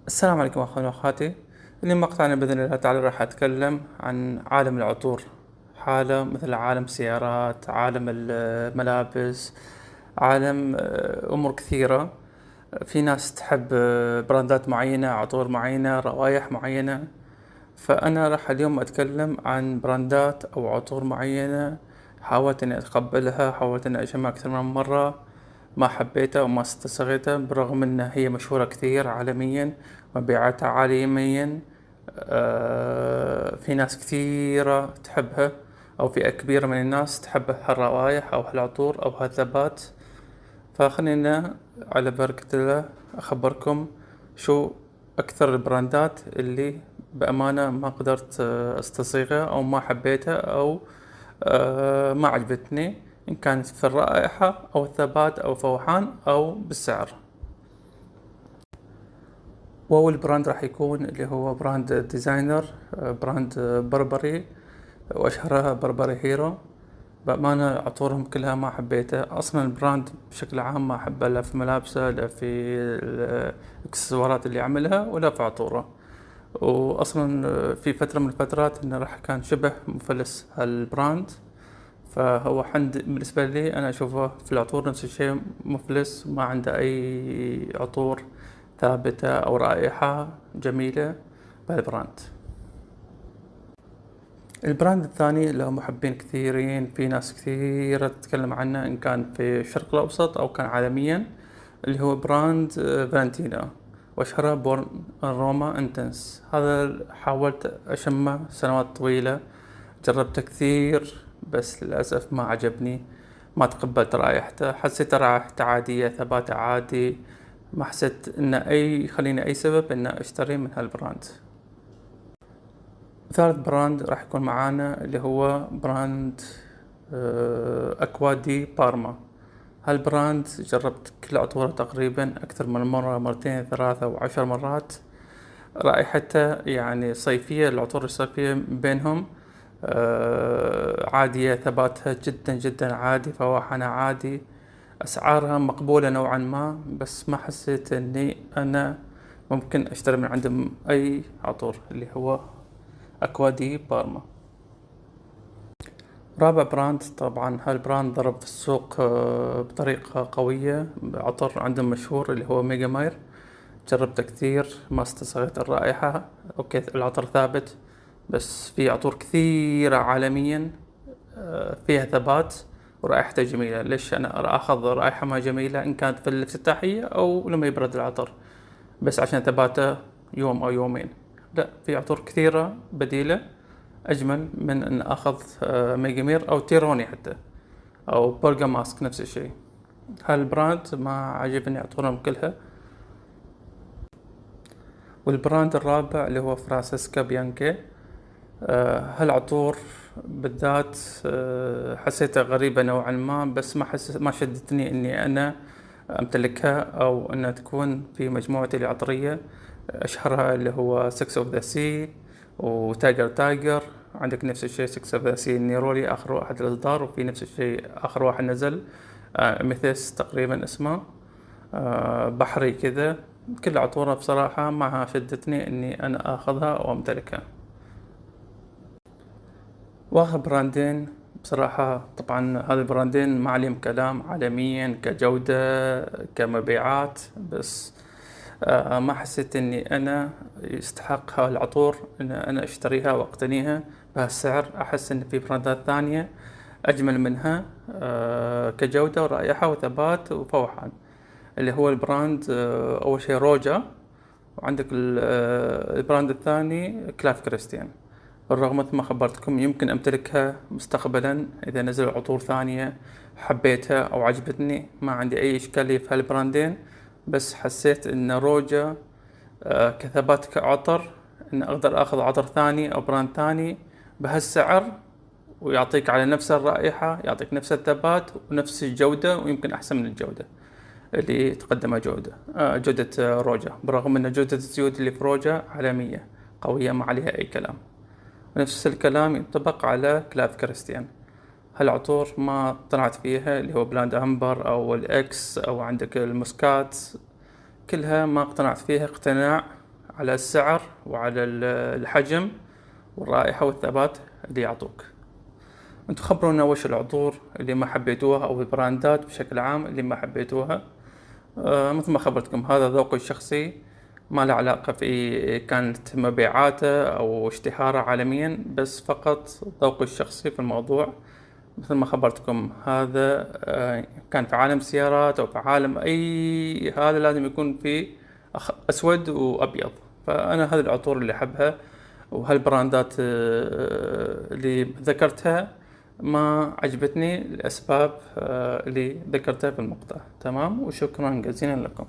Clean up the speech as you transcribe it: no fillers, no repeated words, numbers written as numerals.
السلام عليكم أخواني وأخواتي. اليوم مقطعنا بإذن الله تعالى راح أتكلم عن عالم العطور، حالة مثل عالم السيارات، عالم الملابس، عالم أمور كثيرة. في ناس تحب براندات معينة، عطور معينة، روائح معينة. فأنا راح اليوم أتكلم عن براندات أو عطور معينة حاولت إني أتقبلها، حاولت إني أشمها أكثر من مرة، ما حبيتها وما استصغيتها بالرغم إنها هي مشهورة كثير عالميا، مبيعاتها عالميا. في ناس كثيرة تحبها، أو فئة كبيرة من الناس تحب هالروائح أو هالعطور أو هالثبات. فخلينا على بركة الله أخبركم شو أكثر البراندات اللي بأمانة ما قدرت استصيغها أو ما حبيتها أو ما عجبتني، إن كانت في الرائحة أو الثبات أو فوحان أو بالسعر. وأول براند راح يكون اللي هو براند ديزاينر، براند بربري، وأشهرها بربري هيرو. بأمانة عطورهم كلها ما حبيتها أصلا، البراند بشكل عام ما أحبه، لا في ملابسه لا في الإكسسوارات اللي يعملها ولا في عطوره. وأصلا في فترة من الفترات إنه راح كان شبه مفلس هالبراند. فهو حند بالنسبة لي أنا أشوفه في العطور نفس الشيء، مفلس، ما عنده أي عطور ثابتة أو رائحة جميلة بهالبراند. البراند الثاني له محبين كثيرين، في ناس كثيرة تتكلم عنه إن كان في الشرق الأوسط أو كان عالميا، اللي هو براند فالنتينا، وأشهرها بورن روما انتنس. هذا حاولت أشمه سنوات طويلة، جربته كثير بس للأسف ما عجبني، ما تقبلت رائحته، حسيت رائحته عادية، ثباته عادي، ما حسيت إنه يخليني أي سبب إنه أشتري من هالبراند. ثالث براند راح يكون معانا اللي هو براند أكوا دي بارما. هالبراند جربت كل عطوره تقريبا أكثر من مرة، مرتين ثلاثة وعشر مرات. رائحته يعني صيفية، العطور الصيفية بينهم عادية، ثباتها جدا جدا عادي، فواحنا عادي، أسعارها مقبولة نوعا ما، بس ما حسيت أني أنا ممكن أشتري من عندهم أي عطور، اللي هو أكوا دي بارما. رابع براند، طبعا هالبراند ضرب في السوق بطريقة قوية، عطر عندهم مشهور اللي هو ميجا ماير. جربته كثير ما استصغيت الرائحة. اوكي العطر ثابت، بس في عطور كثيرة عالميا فيها ثبات ورائحته جميلة. ليش أنا أخذ رائحة ما جميلة إن كانت في الافتتاحية أو لما يبرد العطر بس عشان ثباته يوم أو يومين؟ لا، في عطور كثيرة بديلة أجمل من أن أخذ ميجامير أو تيروني حتى، أو بولجا ماسك نفس الشيء. هالبراند ما عجبني عطورهم كلها. والبراند الرابع اللي هو فرانسيسكا بيانكي. هالعطور بالذات حسيتها غريبة نوعا ما، بس ما شدتني اني انا امتلكها او انها تكون في مجموعتي العطرية. اشهرها اللي هو 6 اوف ذا سي وتايجر تايجر. عندك نفس الشيء 6 اوف ذا سي نيرولي اخر واحد الاصدار، وفي نفس الشيء اخر واحد نزل ميثيس تقريبا اسمه، بحري كذا. كل عطورة بصراحة ما شدتني اني انا اخذها او امتلكها. واخر براندين بصراحة، طبعا هذا البراندين ما عليهم كلام عالميا كجودة كمبيعات، بس ما حسيت اني انا يستحق هالعطور ان انا اشتريها واقتنيها بهالسعر. احس ان في براندات ثانية اجمل منها كجودة ورائحة وثبات وفوحان، اللي هو البراند اول شيء روجا، وعندك البراند الثاني كلاف كريستيان. بالرغم مثل ما خبرتكم يمكن أمتلكها مستقبلا إذا نزل عطور ثانية حبيتها أو عجبتني، ما عندي أي إشكالية في هالبراندين. بس حسيت إن روجا كثبات كعطر إن أقدر أخذ عطر ثاني أو براند ثاني بهالسعر، ويعطيك على نفس الرائحة، يعطيك نفس الثبات ونفس الجودة، ويمكن أحسن من الجودة اللي تقدمها جودة روجا، برغم أن جودة الزيوت اللي في روجا عالمية قوية ما عليها أي كلام. نفس الكلام ينطبق على كلاف كريستيان. هالعطور ما اقتنعت فيها، اللي هو بلاند أمبر أو الإكس أو عندك الموسكات، كلها ما اقتنعت فيها اقتناع على السعر وعلى الحجم والرائحة والثبات اللي يعطوك. انتوا خبرونا وش العطور اللي ما حبيتوها او البراندات بشكل عام اللي ما حبيتوها. مثل ما خبرتكم هذا ذوقي الشخصي، ما له علاقة في كانت مبيعاته او اشتهاره عالميا، بس فقط ذوقي الشخصي في الموضوع. مثل ما خبرتكم هذا كان في عالم السيارات او في عالم اي، هذا لازم يكون في اسود وابيض. فانا هذه العطور اللي احبها، وهالبراندات اللي ذكرتها ما عجبتني الأسباب اللي ذكرتها في المقطع. تمام، وشكرا جزيلا لكم.